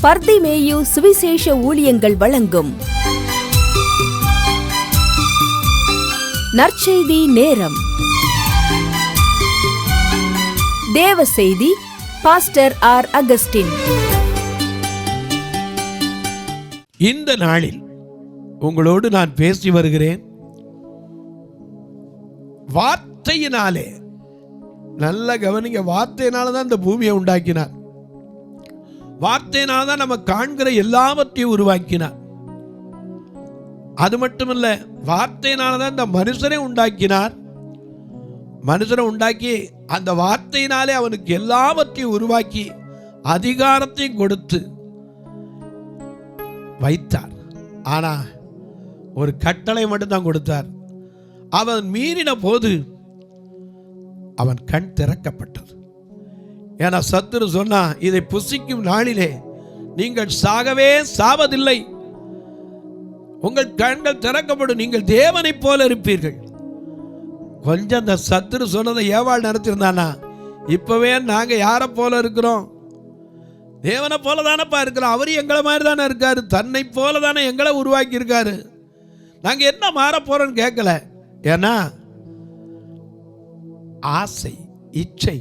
பர்திமேயு சுவிசேஷ ஊழியங்கள் வழங்கும் நற்செய்தி நேரம். தேவ செய்தி பாஸ்டர் ஆர். அகஸ்டின். இந்த நாளில் உங்களோடு நான் பேசி வருகிறேன். வார்த்தையினாலே, நல்ல கவனிங்க, வார்த்தையினால தான் இந்த பூமியை உண்டாக்கினார். வார்த்தையினால தான் நம்ம காண்கிற எல்லாவற்றையும் உருவாக்கினார். அது மட்டுமல்ல, வார்த்தையினால தான் இந்த மனுஷனை உண்டாக்கினார். மனுஷனை உண்டாக்கி அந்த வார்த்தையினாலே அவனுக்கு எல்லாவற்றையும் உருவாக்கி அதிகாரத்தையும் கொடுத்து வைத்தார். ஆனா ஒரு கட்டளை மட்டும்தான் கொடுத்தார். அவன் மீறின போது அவன் கண் திறக்கப்பட்டது. ஏன்னா சத்துரு சொன்னா, இதை புசிக்கும் நாளிலே நீங்கள் சாகவே சாவதில்லை, உங்கள் கண்கள் திறக்கப்படும், நீங்கள் தேவனை போல இருப்பீர்கள். கொஞ்சம் அந்த சத்துரு சொன்னதை ஏவாள் நினைச்சிருந்தானா, இப்பவே நாங்க யாரை போல இருக்கிறோம்? தேவனை போல தானப்பா இருக்கிறோம். அவரு எங்களை மாதிரி தானே இருக்காரு, தன்னை போல தானே எங்களை உருவாக்கி இருக்காரு. நாங்க என்ன மாற போறோம்னு கேட்கல. ஏன்னா ஆசை, இச்சை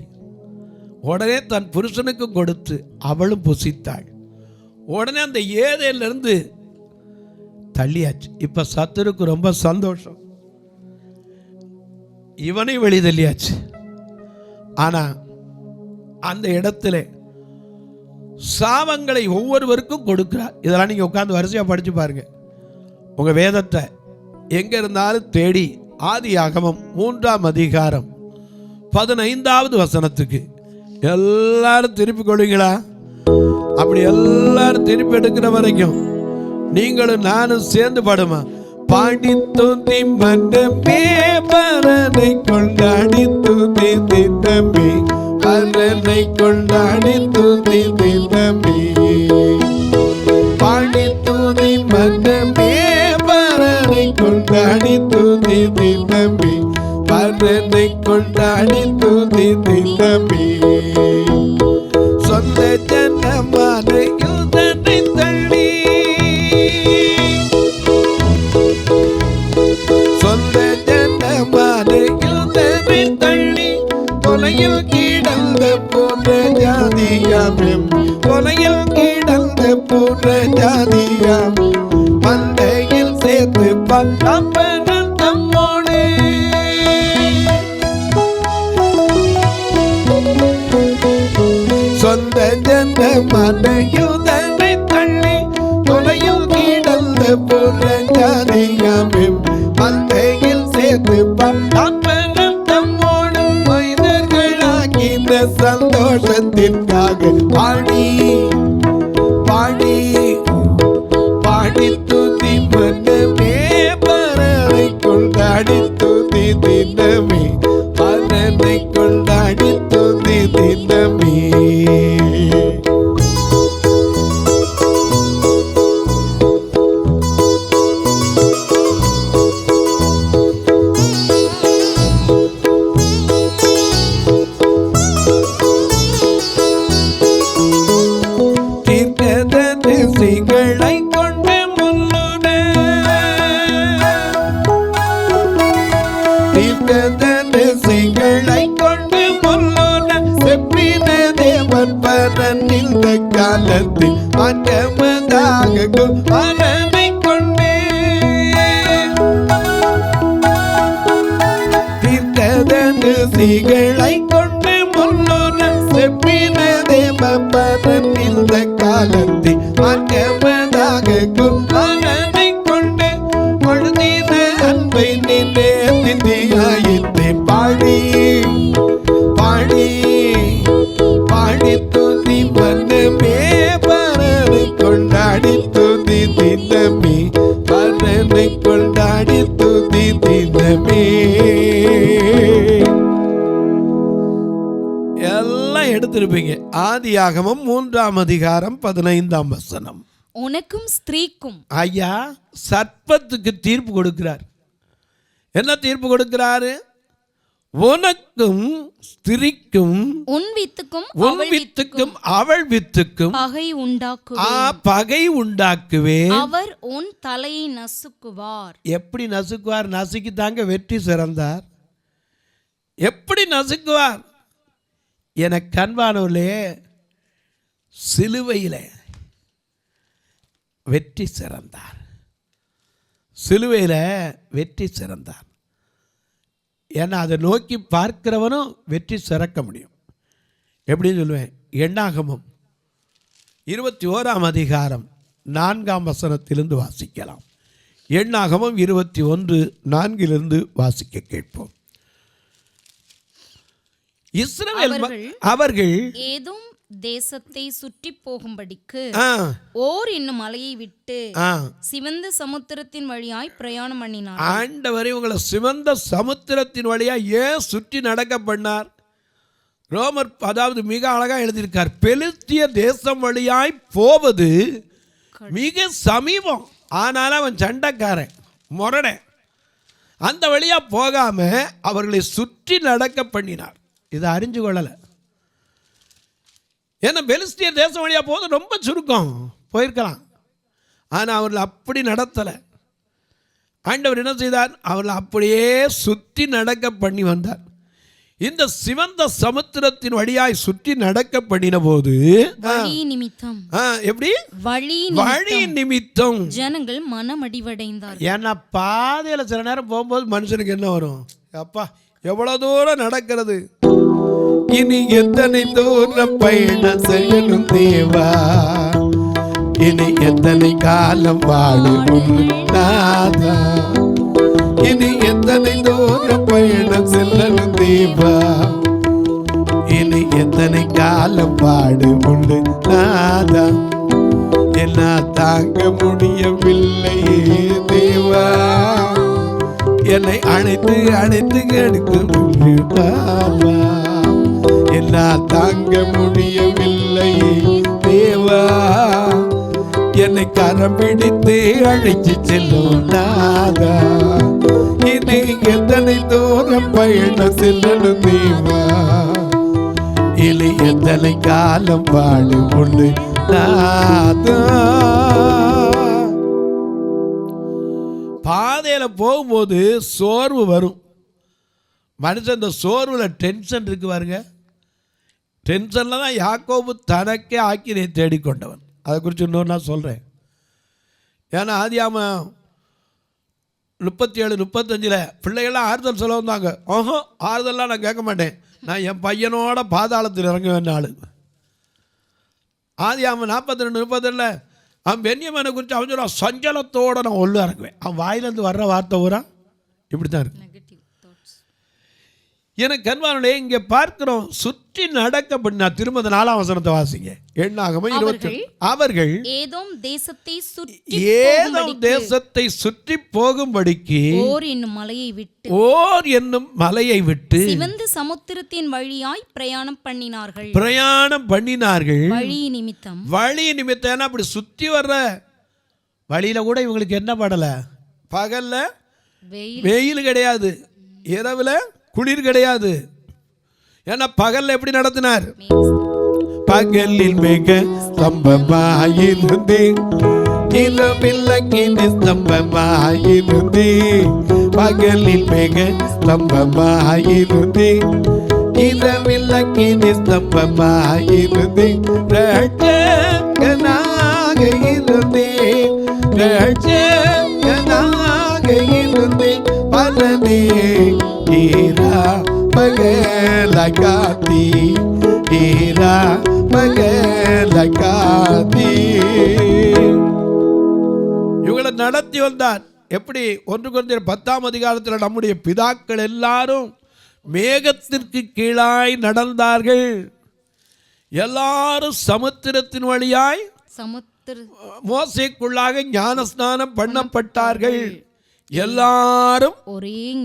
உடனே தன் புருஷனுக்கு கொடுத்து அவளும் புசித்தாள். உடனே அந்த ஏதேலிருந்து தள்ளியாச்சு. இப்ப சத்துருக்கு ரொம்ப சந்தோஷம், இவனை வெளி தள்ளியாச்சு. ஆனா அந்த இடத்துல சாபங்களை ஒவ்வொருவருக்கும் கொடுக்கிறார். இதெல்லாம் நீங்க உட்கார்ந்து வரிசையா படிச்சு பாருங்க. உங்க வேதத்தை எங்க இருந்தாலும் தேடி ஆதியாகமம் 3ஆம் அதிகாரம் 15வது வசனத்துக்கு எல்லாரும் திருப்பி கொள்வீங்களா? அப்படி எல்லாரும் திருப்பி எடுக்கிற வரைக்கும் நீங்களும் நானும் சேர்ந்து பாடுமா? பாடி தூந்தி மன்னமே பரனை கொண்டாடி தூந்தி தினமே, பரனை கொண்டாடி தூந்தி தினமே, பாடி தூந்தி மன்னமே பரனை கொண்டாடி தூந்தி தினமே, பரனை கொண்டாடி தூந்தி தினமே. சொந்த ஜனமான யூதனை தள்ளி, சொந்த ஜனமான யூதனை தள்ளி, கொலையில் கிடந்த போன்ற ஜாதியாம், கொலையில் கிடந்த போன்ற ஜாதியாம், மந்தையில் சேர்த்து பங்கப்பெறல் தம்மோடு. சொந்த ஜனமான யூதனை தள்ளி, கொலையில் கிடந்த போன்ற ஜாதியாம், மந்தையில் சேர்த்து பங்கப்பெறல் தம்மோடு. மனிதர்களாகின சந்தோஷத்திற்காக பாடி பாடி பாடி துதி மனமே, பரனை கொண்டாடி துதி தினமே, பரனை கொண்டாடி துதி தினமே. தீர்க்கதரிசிகளை கொண்டு முன்னுட, தீர்க்கதரிசிகளை கொண்டு முன்னுட, செப்பின தேவன் பரன் இந்த காலத்தில் மாற்றமதாக பரனை கொண்டே. தீர்க்கதரிசிகளை கொண்டு முன்னுட, செப்பின தேவன் பரன் இந்த காலத்தில் மாற்றமதாக பரனை கொண்டு. பொழுதின அன்பை நினையாயிற்று பாடி பாடி பாடி துதி மனமே, பரனை கொண்டாடி துதி தினமே, பரனை கொண்டாடி துதி தினமே. எல்லாம் எடுத்திருப்பீங்க. ஆதியாகமம் 3ஆம் அதிகாரம் 15ஆம் வசனம். உனக்கும் ஸ்திரீக்கும். ஐயா, சர்ப்பத்துக்கு தீர்ப்பு கொடுக்கிறார். என்ன தீர்ப்பு கொடுக்கிறாரு? உனக்கும் ஸ்திரிக்கும் உன் வித்துக்கும் உன் வித்துக்கும் அவள் வித்துக்கும் பகை உண்டாக்குவேன். பகை உண்டாக்குவேன். அவர் உன் தலையை நசுக்குவார். எப்படி நசுக்குவார்? நசுக்கித்தாங்க வெற்றி சிறந்தார். எப்படி நசுக்குவார்? என கண்பானவர்களே, சிலுவையில் வெற்றி சிறந்தார். சிலுவையில் வெற்றி சிறந்தார். ஏன்னா அதை நோக்கி பார்க்கிறவனும் வெற்றி சிறக்க முடியும். எப்படின்னு சொல்லுவேன்? எண்ணாகமம் 21 அதிகாரம் 4ஆம் வசனத்திலிருந்து வாசிக்கலாம். எண்ணாகமம் 21:4 வாசிக்க கேட்போம். இஸ்ரவேல் அவர்கள் ஏதோம் தேசத்தை சுற்றி போகும்படிக்கு ஓர் என்னும் மலையை விட்டு சிவந்த சமுத்திரத்தின் வழியாய் பிரயாணம் பண்ணினார். ஆண்டவரே உங்களை சிவந்த சமுத்திரத்தின் வழியா ஏன் சுற்றி நடக்க பண்ணார்? ரோமர் அதாவது மிக அழகா எழுதியிருக்கார். பெலிஸ்திய தேசம் வழியாய் போவது மிக சமீபம், ஆனாலும் அவன் சண்டைக்காரன், முரடன். அந்த வழியா போகாம அவர்களை சுற்றி நடக்க பண்ணினார். இதை அறிஞ்சு கொள்ளலை. ஏன்னா பெலிஸ்திய தேசம் வழியா போது ரொம்ப சுருக்கம், போயிருக்கலாம். ஆனால் அவர்களை அப்படி நடத்தலை. ஆண்டவர் என்ன செய்தார்? அவர்களை அப்படியே சுற்றி நடக்க பண்ணி வந்தார். இந்த சிவந்த சமுத்திரத்தின் வழியாய் சுற்றி நடக்க பண்ணின போது எப்படி வழி நிமித்தம் ஜனங்கள் மனமடிவடைந்தார். ஏன்னா பாதையில் சில நேரம் போகும்போது மனுஷனுக்கு என்ன வரும்? அப்பா எவ்வளவு தூரம் நடக்கிறது, இனி எத்தனை தூரம் பயணம் செய்யணும் தேவா, இனி எத்தனை காலம் வாழும் நாதா, இனி எத்தனை தூரம் பயணம் செல்லணும் தேவா, இனி எத்தனை காலம் வாழும் நாதா, என்ன தாங்க முடியவில்லையே தேவா, என்னை அழைத்து அழைத்து எடுக்க என்ன தாங்க முடியவில்லை தேவா, என்னை கரம் பிடித்து அழைச்சு செல்லும் நாதா, இனி எத்தனை தூரம் பயணம் செல்லணும் தேவா, இனி எத்தனை காலம் வாழும் உண்டு நாதா. பாதையில் போகும்போது சோர்வு வரும். மனுஷன் இந்த சோர்வில் டென்ஷன் இருக்கு பாருங்க. டென்ஷனில் தான் யாக்கோபு தனக்கே ஆக்கினை தேடிக்கொண்டவன். அதை குறித்து இன்னொரு நான் சொல்கிறேன். ஏன்னா ஆதியாகமம் 37-35 பிள்ளைகள்லாம் ஆறுதல் சொல்ல வந்தாங்க. ஆறுதல்லாம் நான் கேட்க மாட்டேன், நான் என் பையனோட பாதாளத்தில் இறங்க வேண்டிய ஆள். ஆதியாகமம் 42-32 அவன் பென்யமீனை குறித்து அவன் சொல்ல சஞ்சலத்தோடு நான் உள்ள இறங்குவேன். அவன் வாயிலேருந்து வர்ற வார்த்தை பூரா இப்படி தான் இருக்கு. எனக்கு அன்பானவர்களே, இங்கே பார்க்கிறோம் சுற்றி நடக்க பண்ண. திரும்ப 4ஆம் வசனத்தை வாசிங்க. எண்ணாகமம் 20. அவர்கள் ஏதோம் தேசத்தை சுற்றி போகும்படிக்கு ஓர் என்னும் மலையை விட்டு சிவந்த சமுத்திரத்தின் வழியாய் பிரயாணம் பண்ணினார்கள். வழி நிமித்தம் அப்படி சுற்றி வர்ற வழியில கூட இவங்களுக்கு என்ன படல? பகல்ல வெயில் கிடையாது, இரவுல குளிர் கிடையாது. ஏன்னா பகல்ல எப்படி நடத்தினார்? பகலில் மிக ஸ்தம்பமாயிருந்து இரவில்லக்கினி ஸ்தம்பமாயிருந்து, பகலில் மிக ஸ்தம்பமாயிருந்து இரவில்லக்கினி ஸ்தம்பமாயிருந்து, ரட்சகனாக இருந்தே பலனே ஈரா பகல காத்தி, ஈரா பகல காத்தி. இவங்களை நடத்தி வந்தார். எப்படி? 1 கொரிந்தியர் 10ஆம் அதிகாரத்தில் நம்முடைய பிதாக்கள் எல்லாரும் மேகத்திற்கு கீழாய் நடந்தார்கள். எல்லாரும் சமுத்திரத்தின் வழியாய் மோசேக்குள்ளாக ஞானஸ்நானம் பண்ணப்பட்டார்கள். எல்லாரும்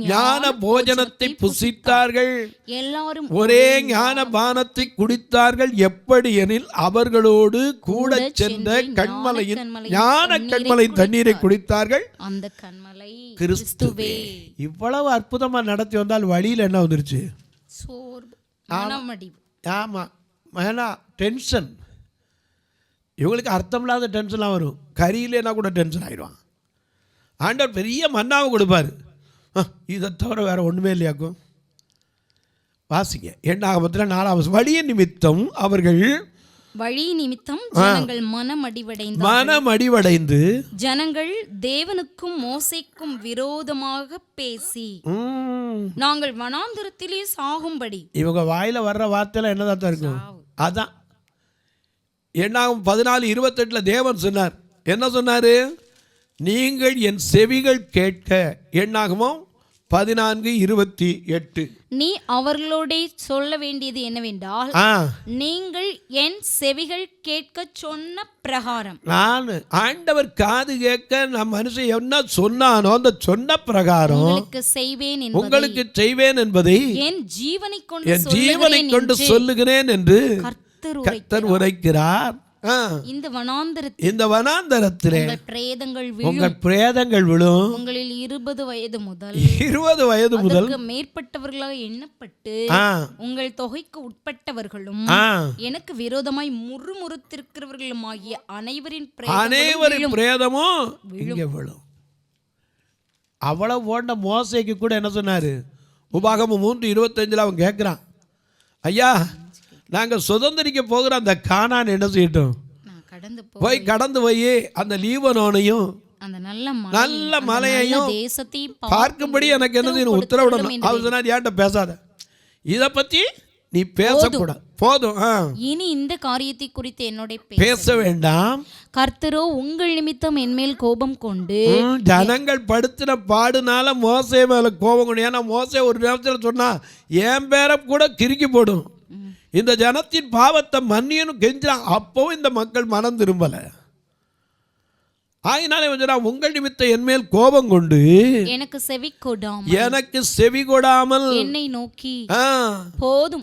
ஞான போஜனத்தை புசித்தார்கள், எல்லாரும் ஒரே ஞான பானத்தை குடித்தார்கள். எப்படி எனில் அவர்களோடு கூட சென்ற கண்மலையின் ஞான கண்மலை தண்ணீரை குடித்தார்கள். அந்த கண்மலை கிறிஸ்துவே. இவ்வளவு அற்புதமா நடத்தி வந்தால் வழியில் என்ன வந்துருச்சு? சோர்வு, மனமடிவு. ஆமாம், ஏன்னா டென்ஷன். இவங்களுக்கு அர்த்தம் இல்லாத டென்ஷன்லாம் வரும். கறியிலேனா கூட டென்ஷன் ஆயிடுவான். ஆண்டவர் பெரிய மன்னாவை கொடுப்பார். இதை தவிர வேறு ஒன்றுமே இல்லையாக்கும். வாசிங்க என்னாகமத்தில் 4 வழியின் நிமித்தம் அவர்கள் வழி நிமித்தம் ஜனங்கள் மனமடிவடைந்து ஜனங்கள் தேவனுக்கும் மோசேக்கும் விரோதமாக பேசி நாங்கள் வனாந்தரத்திலே சாகும்படி. இவங்க வாயில வர்ற வார்த்தையில என்னதான் இருக்கும்? அதான் என்னாகும் 14:28 தேவன் சொன்னார். என்ன சொன்னாரு? நீங்கள் என் செவிகள் கேட்க. என்னாகுமோ 14:28 நீ அவர்களோட சொல்ல வேண்டியது என்னவென்றால், நீங்கள் என் செவிகள் கேட்க சொன்ன பிரகாரம். நான் ஆண்டவர் காது கேட்க நம் மனுஷன் என்ன சொன்னானோ அந்த சொன்ன பிரகாரம் உங்களுக்கு செய்வேன் என்பதை என் ஜீவனை கொண்டு சொல்லுகிறேன் என்று கர்த்தர் உரைக்கிறார். இந்த வனாந்தரத்திலே உங்கள் பிரேதங்கள் விழும். உங்களில் 20 வயது முதல் மேற்பட்டவர்களாக எண்ணப்பட்டு உங்கள் தொகைக்கு உட்பட்டவர்களும் எனக்கு விரோதமாய் முறுமுறுத்திருக்கிறவர்களும் ஆகிய அனைவரின் பிரேதமும் இங்கே விழும். அவ்வளவு ஓண்ட மோசேக்கு கூட என்ன சொன்னாரு? உபாகமம் 3:25 அவன் கேட்கிறான், ஐயா நாங்கள் சுதந்திரிக்க போகிற அந்த கானான் என்ன செய்யட்டும்? கடந்து போய் அந்த லீபனோனையும் அந்த நல்ல மலையையும் பார்க்கும்படி எனக்கு என்ன செய்யணும்? உத்தரவிடணும். அவர் சொன்னார், ஏன்ட்ட பேசாத, இதை பற்றி நீ பேசக்கூடாது, போதும். இனி இந்த காரியத்தை குறித்து என்னோட பேச வேண்டாம். கர்த்தரோ உங்கள் நிமித்தம் என்மேல் கோபம் கொண்டு. ஜனங்கள் படுத்தின பாடுனால மோசே மேல கோபம் கொண்டு. ஏன்னா மோசே ஒரு நேரத்தில் சொன்னா என் பேரை கூட கிறுக்கி போடும், இந்த ஜனத்தின் பாவத்தை மன்னியனும் கெஞ்சான். அப்பவும் இந்த மக்கள் மனம் திரும்பல. ஆயினாலே உங்கள் நிமித்தம் என் மேல் கோபம் கொண்டு எனக்கு செவி கொடாமல் என்னை நோக்கி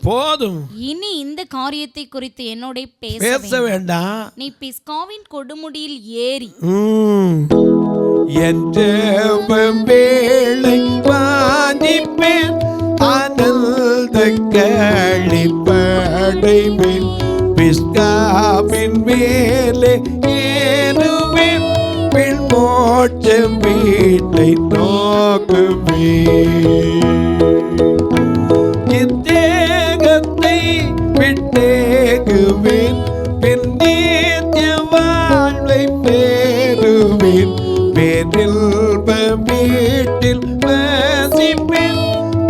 போதும் இனி இந்த காரியத்தை குறித்து என்னோட பேச வேண்டாம். நீ பிஸ்காவின் கொடுமுடியில் ஏறி என் வேளை வாஞ்சிப்பேன் ஆனந்த கழிப்படைவேன். பிஸ்காவின் மேலே ஏறுவேன், பின் மோட்சம் வீட்டை நோக்குவேன். இத்தேகத்தை விட்டேகுவேன், பின் நித்திய வாழ்வை பெறுவேன். பேரில் வீட்டில் வசிப்பேன்,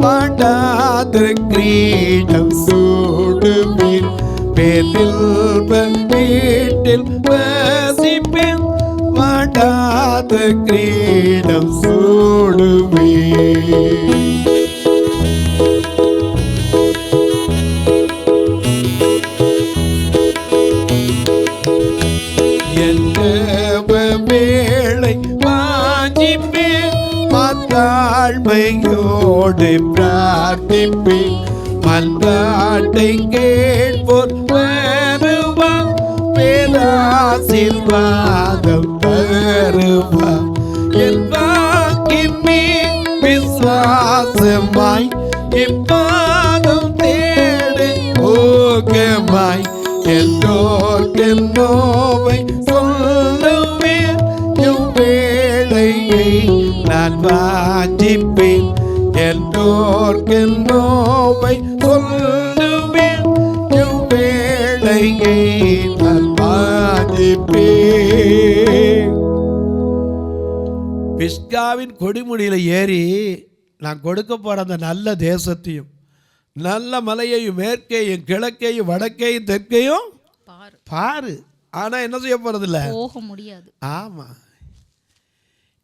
பாடாத கிரீடம் சூடுவேன். பேரில் வீட்டில் வசிப்பேன், பாடாத கிரீடம் சூடுவேன். வேளை வாஞ்சிப்பேன், தாழ்மையோடு பிரார்த்திப்பேன். மன்றாட்டை கேட்போர் வருவார், பேராசீர்வாதம் தருவார். என் வாக்கின் மேல் விசுவாசமாய் இப்பாதம் தேடு ஓகமாய். எல்லோர்க்கென் நோவை சொல்லுவேன், இவ்வேளையை நான் வாஞ்சிப்பேன். எல்லோர்க்கென் நோவை சொல்லுவேன், இவ்வேளையை நான் வாஞ்சிப்பேன். பிஸ்காவின் கொடிமுடியில் ஏறி நான் கொடுக்க போற அந்த நல்ல தேசத்தையும் நல்ல மலையையும் மேற்கையும் கிழக்கையும் வடக்கையும் தெற்கையும் பாரு. ஆனா என்ன செய்ய போறதில்ல, போக முடியாது. ஆமா,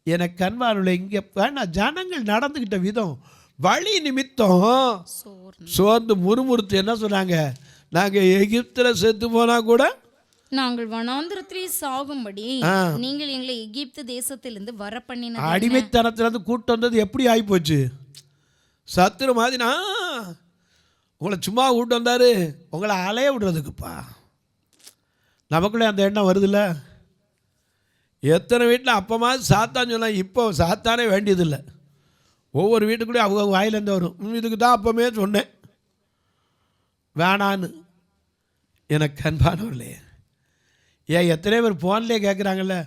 எனக்கு கண்பார்வையில் இங்க ஜனங்கள் நடந்துகிட்ட விதம் வழி நிமித்தம் சோர்ந்து முறுமுறுத்து என்ன சொன்னாங்க? நாங்க எகிப்துல செத்து போனா கூட நாங்கள் வனாந்திரத்திலே சாகும்படி நீங்கள் எங்களை எகிப்து தேசத்திலிருந்து வர பண்ணின. அடிமைத்தனத்திலிருந்து கூட்டு வந்தது எப்படி ஆகிப்போச்சு? சத்துரு மாதிரி உங்களை சும்மா கூட்டு வந்தாரு, உங்களை அலைய விடுறதுக்குப்பா. நமக்குள்ளே அந்த எண்ணம் வருதுல்ல, எத்தனை வீட்டில் அப்பமா சாத்தான் சொன்னால் இப்போ சாத்தானே வேண்டியதில்லை. ஒவ்வொரு வீட்டுக்குள்ளேயும் அவங்க வாயிலேருந்து வரும், இதுக்கு தான் அப்பமே சொன்னேன் வேணான்னு. எனக்கு அன்பானவர்களே, ஏன் எத்தனை பேர் ஃபோன்லேயே கேட்குறாங்கல்ல,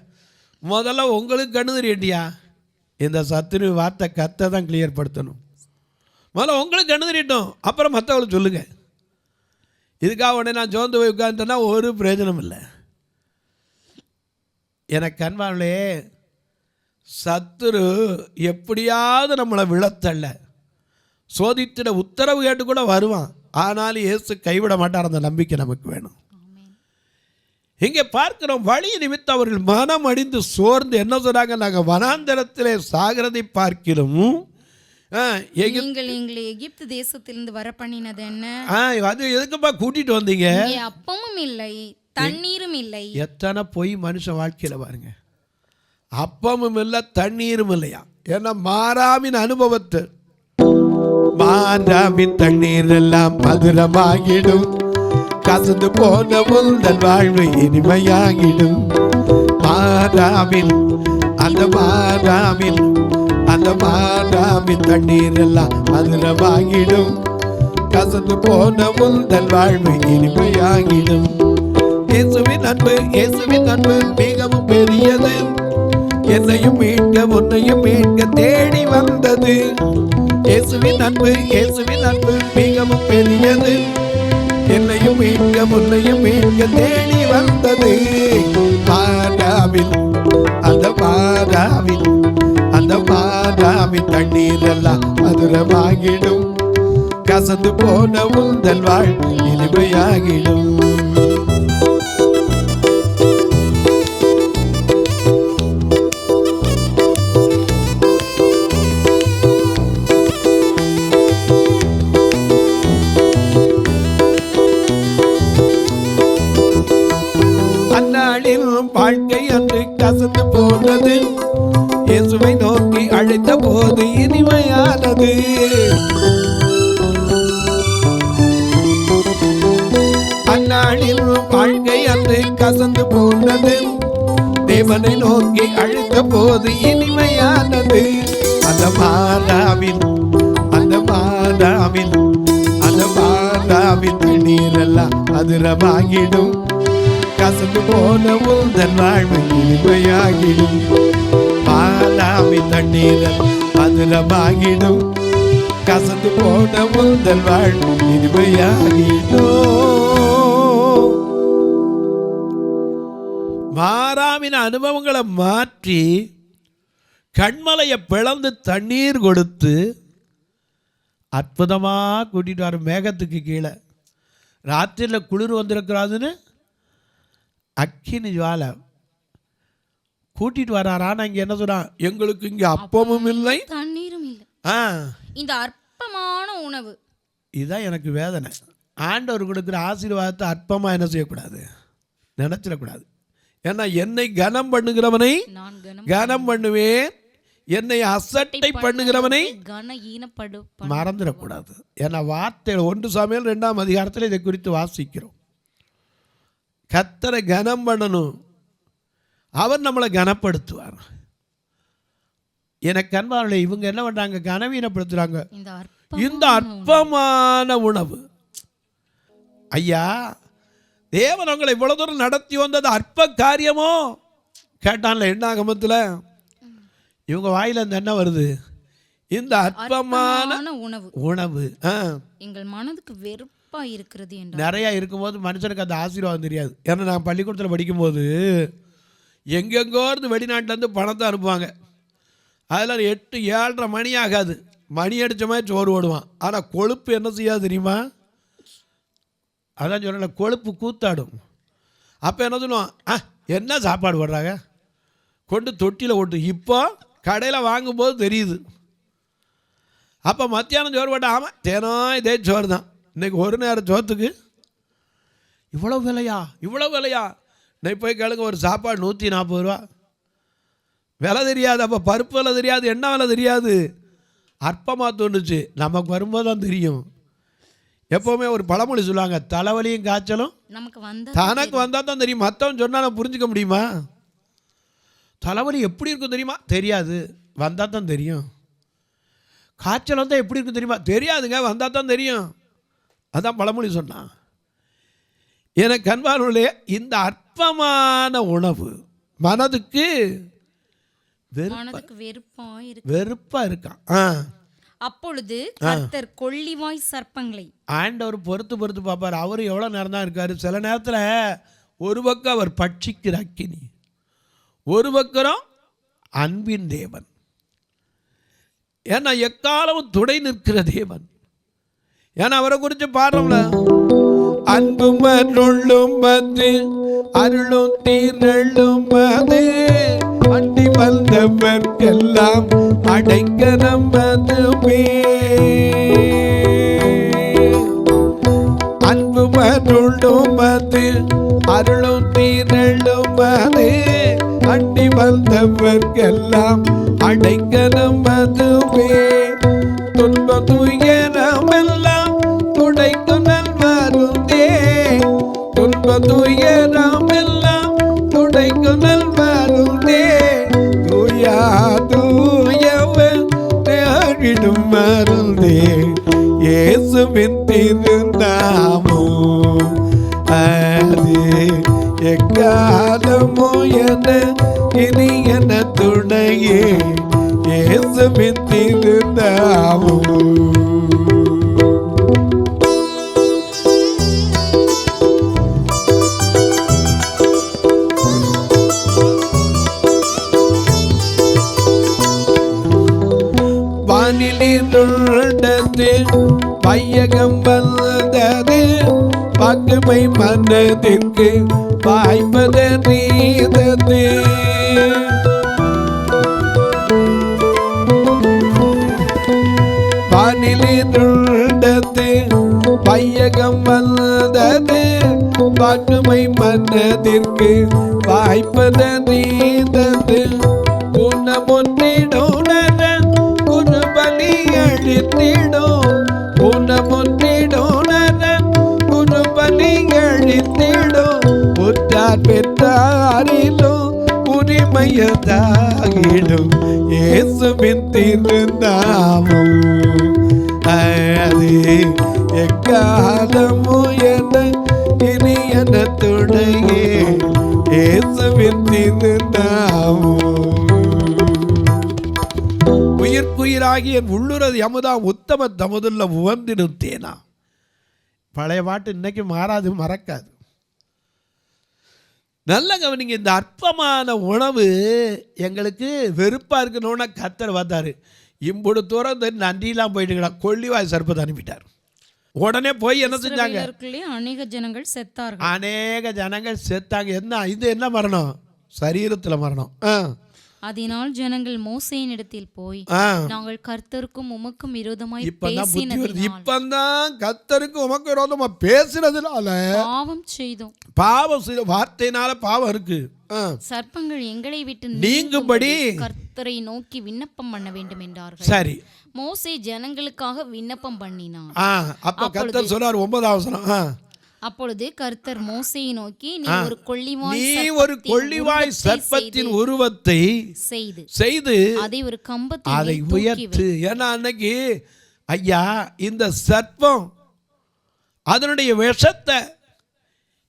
முதல்ல உங்களுக்கு கண்ணு தெரியண்டியா? இந்த சத்துரு வார்த்தை கத்தை தான் கிளியர் படுத்தணும். முதல்ல உங்களுக்கு கண்ணு தெரியட்டும், அப்புறம் மற்றவங்களுக்கு சொல்லுங்கள். இதுக்காக உடனே நான் சோர்ந்து போய் உட்காந்துட்டேன்னா ஒரு பிரயோஜனம் இல்லை. எனக்கு அன்பானவர்களே, சத்துரு எப்படியாவது நம்மளை விழத்தள்ள சோதித்திட உத்தரவு கேட்டு கூட வருவான். ஆனாலும் இயேசு கைவிட மாட்டார். அந்த நம்பிக்கை நமக்கு வேணும். இங்கே பார்க்கிறோம், வழி நிமித்தம் அவர்கள் மனம் அடிந்து சோர்ந்து என்ன சொல்றாங்க, நாங்கள் வனாந்தரத்திலே சாகிறதை பார்க்கிறோம். நீங்கள் எங்களை எகிப்து தேசத்திலிருந்து வர பண்ணினது என்ன? அது எதுக்குப்பா கூட்டிட்டு வந்தீங்க? அப்பமும் இல்லை, தண்ணீரும் இல்லை. எத்தனை பொய் மனுஷன் வாழ்க்கையில் பாருங்க. அப்பமும் இல்லை, தண்ணீரும் இல்லையா? ஏன்னா மாறாமின் அனுபவத்தை, மாறாமின் தண்ணீர் எல்லாம் மதுரமாகிடும், கசந்து போன உந்தன் வாழ்வு இனிமையாகிடும். மாறாமின் அந்த மாறாமின் அந்த மாறாமின் தண்ணீர் எல்லாம் மதுரமாகிடும், கசந்து போன உந்தன் வாழ்வு இனிமையாகிடும். இயேசுவின் அன்பு, இயேசுவின் அன்பு மிகவும் பெரியது, என்னையும் மீட்க உன்னையும் மீட்க தேடி வந்தது. இயேசுவின் அன்பு, இயேசுவின் அன்பு மிகவும் பெரியது, என்னையும் மீட்க உன்னையும் மீட்க தேடி வந்தது. மாறாவில் அந்த மாறாவில் அந்த மாறாவின் தண்ணீர் எல்லாம் மதுரமாகிடும், கசந்து போன உந்தன் வாழ்வு இனிமையாகிடும். வாழ்க்கை அன்று கசந்து போனது, இயேசுவை நோக்கி அழைத்த போது இனிமையானது. அந்நாளில் வாழ்க்கை அன்று கசந்து போனது, தேவனை நோக்கி அழைத்த போது இனிமையானது. அந்த மாறாவில் அந்த மாறாவில் அந்த மாறாவின் தண்ணீர் எல்லாம் மதுரமாகிடும், கசந்து போன உந்தன் வாழ்வு இனிமையாகிடும். மாறாவின் தண்ணீர் மதுரமாகிடும், கசந்து போன உந்தன் வாழ்வு இனிமையாகிடும். மாறாவின் அனுபவங்களை மாற்றி கண்மலையை பிளந்து தண்ணீர் கொடுத்து அற்புதமாக கூட்டிட்டு வர மேகத்துக்கு கீழே ராத்திரியில் குளிர் வந்திருக்கிறாதுன்னு அக்கினி ஜுவாலை கூட்டிட்டு வராரான்னு இங்கே என்ன சொல்றான், எங்களுக்கு இங்கே அப்பமும் இல்லை தண்ணீரும் இல்லை, இந்த அற்பமான உணவு. இதுதான் எனக்கு வேதனை. ஆண்டவர் கொடுக்குற ஆசீர்வாதத்தை அற்பமாக என்ன செய்யக்கூடாது, நினைச்சிடக்கூடாது. ஏன்னா என்னை கனம் பண்ணுகிறவனை கனம் பண்ணுவேன், என்னை அசட்டை பண்ணுகிறவனை மறந்துடக்கூடாது. ஏன்னா வார்த்தை 1 சாமுவேல் 2ஆம் அதிகாரத்தில் இதை குறித்து வாசிக்கிறோம். கர்த்தரை கனம் பண்ணணும், அவர் நம்மளை கனப்படுத்துவார். எனக்கு அன்பானவர்களே, இவங்க என்ன பண்றாங்க, கனவீனப்படுத்துறாங்க. இந்த அற்பமான உணவு, ஐயா தேவன் உங்களை இவ்வளவு தூரம் நடத்தி வந்தது அற்ப காரியமோ கேட்டான்ல எண்ணாகமத்தில். இவங்க வாயில இருந்து என்ன வருது, இந்த அற்பமான உணவு எங்கள் மனதுக்கு வெறுப்பா இருக்கிறது என்று. நிறைய இருக்கும்போது மனுஷனுக்கு அந்த ஆசீர்வாதம் தெரியாது. ஏன்னா நான் பள்ளிக்கூடத்தில் படிக்கும்போது எங்கெங்கோ இருந்து வெளிநாட்டிலேருந்து பணத்தை அனுப்புவாங்க. அதில் 8, 7:30 மணி ஆகாது, மணி அடித்த மாதிரி சோறு ஓடுவான். ஆனால் கொழுப்பு என்ன செய்யாது தெரியுமா, அதான் சொல்லல, கொழுப்பு கூத்தாடும். அப்போ என்ன சொல்லுவான், என்ன சாப்பாடு போடுறாங்க, கொண்டு தொட்டியில் ஓட்டு. இப்போ கடையில் வாங்கும்போது தெரியுது. அப்போ மத்தியானம் சோறு போட்டால், ஆமாம் தினம் இதே சோறு தான், இன்றைக்கி ஒரு நேரம் சோத்துக்கு இவ்வளோ விலையா, இவ்வளோ விலையா. இன்னைக்கு போய் கேளுங்க, ஒரு சாப்பாடு 140 ரூபா. விலை தெரியாது, அப்போ பருப்பு விலை தெரியாது, என்ன விலை தெரியாது. அற்பமாக தோணுச்சு, நமக்கு வரும்போது தான் தெரியும். எப்போவுமே ஒரு பழமொழி சொல்லுவாங்க, தலைவலியும் காய்ச்சலும் தனக்கு வந்தால் தான் தெரியும். மற்றவன் சொன்னால் நான் புரிஞ்சுக்க முடியுமா? தலைவலி எப்படி இருக்கும் தெரியுமா? தெரியாது, வந்தால் தான் தெரியும். காய்ச்சல் வந்தால் எப்படி இருக்கும் தெரியுமா? தெரியாதுங்க, வந்தால் தான் தெரியும். அதான் பழமொழி சொன்னான். எனக்கு அன்பானவர்களே, இந்த அற்பமான உணவு மனதுக்கு வெறுப்பா இருக்கான். அப்பொழுது கர்த்தர் கொள்ளிவாய் சர்ப்பங்களை ஆண்டவர் பொறுத்து பார்ப்பார். அவர் எவ்வளோ நேரம் தான் இருக்காரு? சில நேரத்தில் ஒரு பக்கம் அவர் பட்சிக்கிற அக்கினி, ஒரு பக்கம் அன்பின் தேவன். ஏன்னா எக்காலமும் துணை நிற்கிற தேவன். ஏன்னா அவரை குறித்து பாடுறோம்ல, அன்பும் அருளும் வந்து அருளும் தீரளும் அது அண்டி வந்தவர்க்கெல்லாம் அடைக்கலம் அதுவே. அன்பும் அருளும் அது அருளும் தீரளும் அது அண்டி வந்தவர்க்கெல்லாம் அடைக்கலம் அதுவே. துன்ப துயரமெல்லாம் துடைக்கும் நல்மருந்தே, துன்ப துயரமெல்லாம் துடைக்கும் நல்மருந்தே. தூயா தூயவன் தேடிடும் மருந்தே, இயேசுவின் திருநாமம் அது எக்காலமோ என இனி என துணையே, இயேசுவின் திருநாமம். வானிலிருந்தது வையகம் வந்தது, பக்குமை மனதிற்கு வாய்ப்பதறியது. வானிலிருந்தது வையகம் வந்தது, பக்குமை மனதிற்கு வாய்ப்பதறியது. உணமுன்னிடுணர ஒரு பலி அழித்திடும், உணமுன்னிடுணர ஒரு பலி அழித்திடும். உற்றார் பெற்றாரிலும் உரிமையதாகிடும், இயேசுவின் திருநாமம் அது எக்காலமோ என இனி என துணையே, இயேசுவின் திருநாமம். உயிர்க்குயிராகிய உள்ளுறது யமுதாம் உத்தம தமுதுள்ள உவந்திடும் தேனா. பழைய பாட்டு இன்னைக்கு மாறாது, மறக்காது. நல்ல கவனிங்க, இந்த அற்பமான உணவு எங்களுக்கு வெறுப்பாக இருக்கணும்னா கர்த்தர் வந்தார். இம்புடு தூரம் நன்றியெல்லாம் போயிட்டு கொள்ளிவாய் சர்ப்பத்தை அனுப்பிட்டார். உடனே போய் என்ன செஞ்சாங்க? அநேக ஜனங்கள் செத்தார்கள். அநேக ஜனங்கள் செத்தாங்க. என்ன இது? என்ன மரணம்? சரீரத்தில் மரணம். அதனால் ஜனங்கள் மோசேயின் இடத்தில் போய், நாங்கள் கர்த்தருக்கும் உமக்கும் விரோதமாய் பேசினதினால், இப்பதான் கர்த்தருக்கும் உமக்கு விரோதமா பேசினதுனால பாவம் செய்தோம். பாவம் செய்த வார்த்தையினால பாவம் இருக்கு. சர்ப்பங்கள் எங்களை விட்டு நீங்கும்படி கர்த்தரை நோக்கி விண்ணப்பம் பண்ண வேண்டும் என்றார்கள். சரி, மோசே ஜனங்களுக்காக விண்ணப்பம் பண்ணினான். அப்ப கர்த்தர் சொல்றார் 9வது வசனம். அப்பொழுது கர்த்தர் மோசேயை நோக்கி, நீ ஒரு கொள்ளிவாய் சர்ப்பத்தின் உருவத்தை செய்து அதை ஒரு கம்பத்தை உயர்த்து. ஏன்னா அன்னைக்கு ஐயா இந்த சர்ப்பம் அதனுடைய விஷத்தை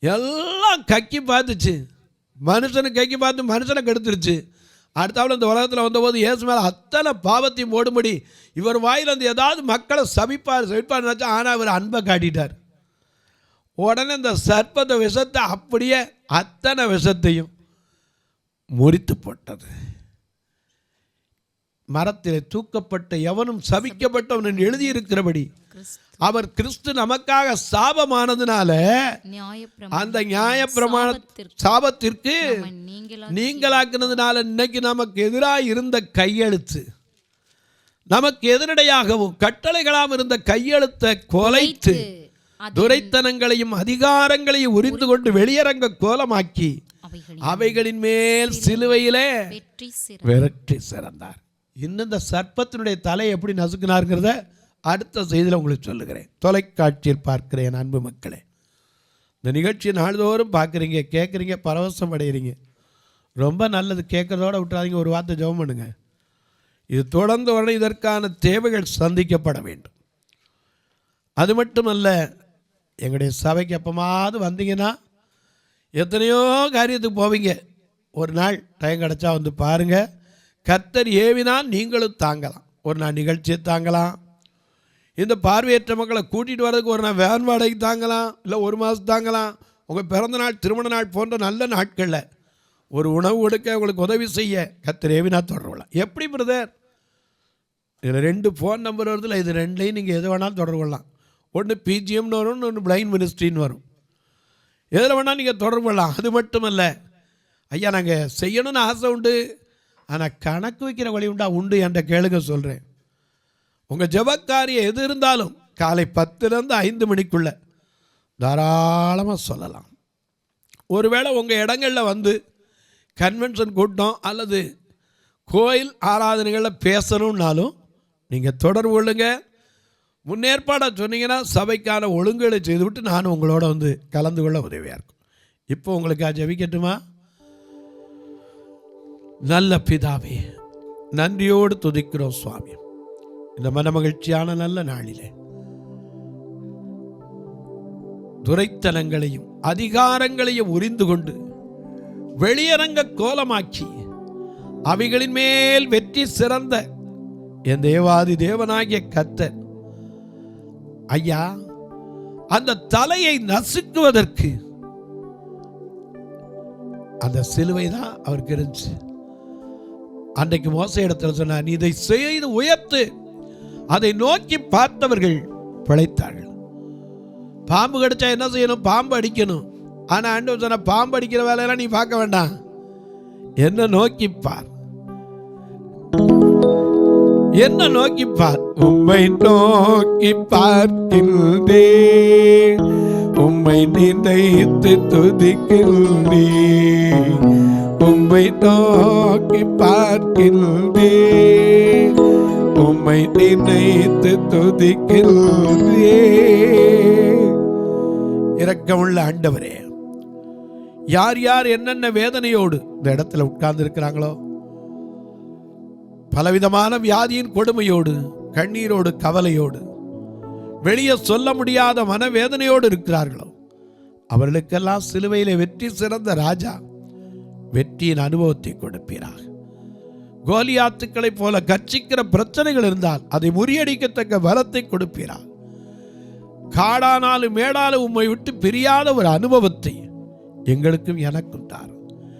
எல்லாம் கக்கி பார்த்துச்சு, மனுஷனை கக்கி பார்த்து மனுஷனை கெடுத்துருச்சு. அடுத்தாவில் இந்த உலகத்தில் வந்தபோது இயேசு மேலே அத்தனை பாவத்தையும் போடும்படி இவர் வாயில் வந்து ஏதாவது மக்களை சபிப்பார் நினச்சா, ஆனால் இவர் அன்பை காட்டிட்டார். உடனே இந்த சர்ப்பத்தை விஷத்தை அப்படியே அத்தனை விஷத்தையும் முறித்து போட்டது. மரத்திலே தூக்கப்பட்ட எவனும் சபிக்கப்பட்டவன் என்று எழுதியிருக்கிறபடி அவர் கிறிஸ்து நமக்காக சாபமானதுனால அந்த நியாயப்பிரமாண சாபத்திற்கு நீங்களாக்குனதுனால இன்னைக்கு நமக்கு எதிராக இருந்த கையெழுத்து, நமக்கு எதிரடையாகவும் கட்டளைகளாம் இருந்த கையெழுத்தை கொலைத்து துரைத்தனங்களையும் அதிகாரங்களையும் உரிந்து கொண்டு வெளியரங்க கோலமாக்கி அவைகளின் மேல் சிலுவையிலே விரட்டி சிறந்தார். இன்னும் இந்த சர்ப்பத்தினுடைய தலை எப்படி நசுக்கினார்ங்கிறத அடுத்த செய்தியில் உங்களுக்கு சொல்லுகிறேன். தொலைக்காட்சியில் பார்க்கிறேன் அன்பு மக்களே, இந்த நிகழ்ச்சியை நாள்தோறும் பார்க்குறீங்க, கேட்குறீங்க, பரவசம் அடைகிறீங்க. ரொம்ப நல்லது. கேட்குறதோட விட்டுறாதீங்க, ஒரு வார்த்தை ஜெபம் பண்ணுங்க. இது தொடர்ந்து உடனே இதற்கான தேவைகள் சந்திக்கப்பட வேண்டும். அது மட்டுமல்ல, எங்களுடைய சபைக்கு எப்போமாவது வந்தீங்கன்னா எத்தனையோ காரியத்துக்கு போவீங்க. ஒரு நாள் டைம் கிடச்சா வந்து பாருங்கள். கர்த்தர் ஏவினால் நீங்களும் தாங்கலாம். ஒரு நாள் நிகழ்ச்சியை தாங்கலாம். இந்த பார்வையற்ற மக்களை கூட்டிகிட்டு வர்றதுக்கு ஒரு நாள் வேன் வாடகை தாங்கலாம், இல்லை ஒரு மாதம் தாங்கலாம். உங்கள் பிறந்த நாள், திருமண நாள் போன்ற நல்ல நாட்களில் ஒரு உணவு கொடுக்க உங்களுக்கு உதவி செய்ய கர்த்தர் ஏவினா தொடர்புலாம். எப்படி பிரதர்? இதில் 2 ஃபோன் நம்பர் வருதுல, இது 2லையும் நீங்கள் எது வேணாலும் தொடர்பு கொள்ளலாம். ஒன்று பிஜிஎம்னு வரும், ஒன்று பிளைண்ட் மினிஸ்ட்ரின்னு வரும். எதில் வேணால் நீங்கள் தொடர்பு கொள்ளலாம். அது மட்டுமல்ல, ஐயா நாங்கள் செய்யணும்னு ஆசை உண்டு, ஆனால் கணக்கு வைக்கிற வழி உண்டு என்ற கேளுங்க சொல்கிறேன். உங்கள் ஜெபக்காரியம் எது இருந்தாலும் காலை 10லேருந்து 5 மணிக்குள்ளே தாராளமாக சொல்லலாம். ஒருவேளை உங்கள் இடங்களில் வந்து கன்வென்ஷன் கூட்டம் அல்லது கோயில் ஆராதனைகளில் பேசணுன்னாலும் நீங்கள் தொடர்பு கொள்ளுங்க. முன்னேற்பாடாக சொன்னீங்கன்னா சபைக்கான ஒழுங்குகளை செய்துவிட்டு நான் உங்களோட வந்து கலந்து கொள்ள உதவியாக இருக்கும். இப்போ உங்களுக்கு ஜெபிக்கட்டுமா? நல்ல பிதாவே, நன்றியோடு துதிக்கிறோம் சுவாமி. இந்த மனமகிழ்ச்சியான நல்ல நாளிலே துரைத்தனங்களையும் அதிகாரங்களையும் உரிந்து கொண்டு வெளியரங்க கோலமாக்கி அவைகளின் மேல் வெற்றி சிறந்த என் தேவாதி தேவனாகிய கர்த்தர் ஐயா அந்த தலையை நசுக்குவதற்கு அந்த சிலுவை தான் அவருக்கு இருந்துச்சு. அன்றைக்கு மோசே இடத்துல சொன்னார், நீ இதை செய்து உயர்த்து. அதை நோக்கி பார்த்தவர்கள் பிழைத்தார்கள். பாம்பு கடிச்சா என்ன செய்யணும்? பாம்பு அடிக்கணும். ஆனால் ஆண்டவர் சொன்ன, பாம்பு அடிக்கிற வேலையெல்லாம் நீ பார்க்க வேண்டாம், என்ன நோக்கிப்பார், என்ன நோக்கிப்பார். உம்மை நோக்கி பார்க்கின்றேன், உம்மை நினைத்து துதிக்கின்றேன். உம்மை நோக்கி பார்க்கின்றேன், உம்மை நினைத்து துதிக்கின்றேன். இரக்கமுள்ள ஆண்டவரே, யார் யார் என்னென்ன வேதனையோடு இந்த இடத்துல உட்கார்ந்து இருக்கிறாங்களோ, பலவிதமான வியாதியின் கொடுமையோடு, கண்ணீரோடு, கவலையோடு, வெளியே சொல்ல முடியாத மனவேதனையோடு இருக்கிறார்களோ, அவர்களுக்கெல்லாம் சிலுவையிலே வெற்றி சிறந்த ராஜா வெற்றியின் அனுபவத்தை கொடுப்பீராக. கோலியாத்துக்களைப் போல கர்ச்சிக்கிற பிரச்சனைகள் இருந்தால் அதை முறியடிக்கத்தக்க பலத்தை கொடுப்பீராக. காடானாலும் மேடாலும் உம்மை விட்டு பிரியாத ஒரு அனுபவத்தை எங்களுக்கும் எனக்கும் தார்.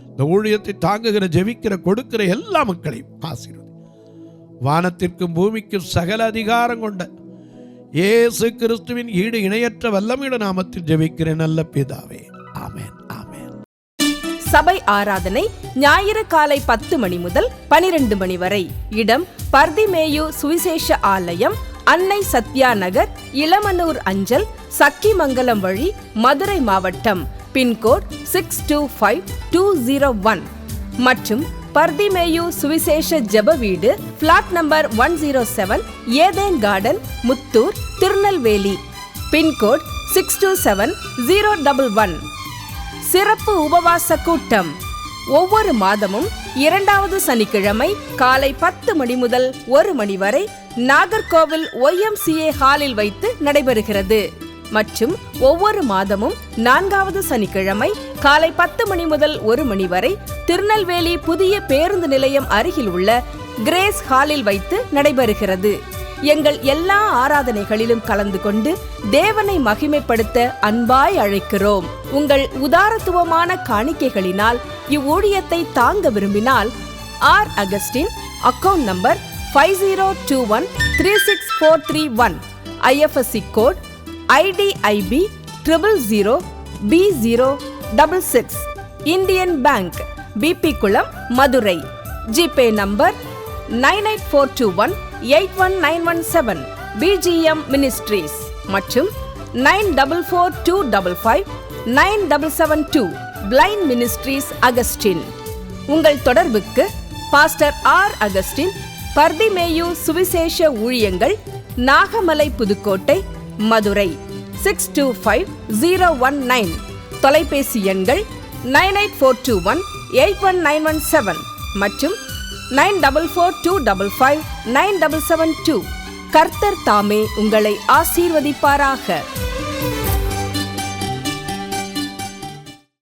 இந்த ஊழியத்தை தாங்குகிற, ஜெபிக்கிற, கொடுக்கிற எல்லா மக்களையும் ஆசீர்வதி. வானத்திற்கும் பூமிக்கும் சகல அதிகாரம் கொண்ட இயேசு கிறிஸ்துவின் ஈடு இணையற்ற வல்லமையுள்ள நாமத்தில் ஜெபிக்கிறேன் நல்ல பிதாவே, ஆமென், ஆமென். சபை ஆராதனை ஞாயிறு காலை 10 மணி முதல் 12 மணி வரை. இடம் பர்திமேயு சுவிசேஷ ஆலயம், அன்னை சத்யா நகர், இளமனூர் அஞ்சல், சக்கிமங்கலம் வழி, மதுரை மாவட்டம். பின்கோட் 625201 மற்றும் பர்திமேயு சுவிசேஷ ஜெப வீடு, flat number 107, Eden garden, Muthur, Tirunelveli. Pin code 627011. சிறப்பு உபவாச கூட்டம் ஒவ்வொரு மாதமும் 2வது சனிக்கிழமை காலை 10 மணி முதல் 1 மணி வரை நாகர்கோவில் YMCA ஹாலில் வைத்து நடைபெறுகிறது. மற்றும் ஒவ்வொரு மாதமும் 4வது சனிக்கிழமை காலை 10 மணி முதல் 1 மணி வரை திருநெல்வேலி புதிய பேருந்து நிலையம் அருகில் உள்ள கிரேஸ் ஹாலில் வைத்து நடைபெறுகிறது. எங்கள் எல்லா ஆராதனைகளிலும் கலந்து கொண்டு தேவனை மகிமைப்படுத்த அன்பாய் அழைக்கிறோம். உங்கள் உதாரத்துவமான காணிக்கைகளினால் இவ்வூழியத்தை தாங்க விரும்பினால் R Augustin, account number 5021364331, IFSC code IDIB 000B066, Indian bank, BP Kulam, Madurai. GPay number 9842181917, BGM ministries மற்றும் 9442559772, பிளைண்ட் மினிஸ்ட்ரீஸ் அகஸ்டின். உங்கள் தொடர்புக்கு பாஸ்டர் ஆர் அகஸ்டின், பர்திமேயு சுவிசேஷ ஊழியங்கள், நாகமலை, புதுக்கோட்டை, மதுரை 625019. தொலைபேசி எண்கள் 9842181917 மற்றும் 9442559772. கர்த்தர் தாமே உங்களை ஆசீர்வதிப்பாராக.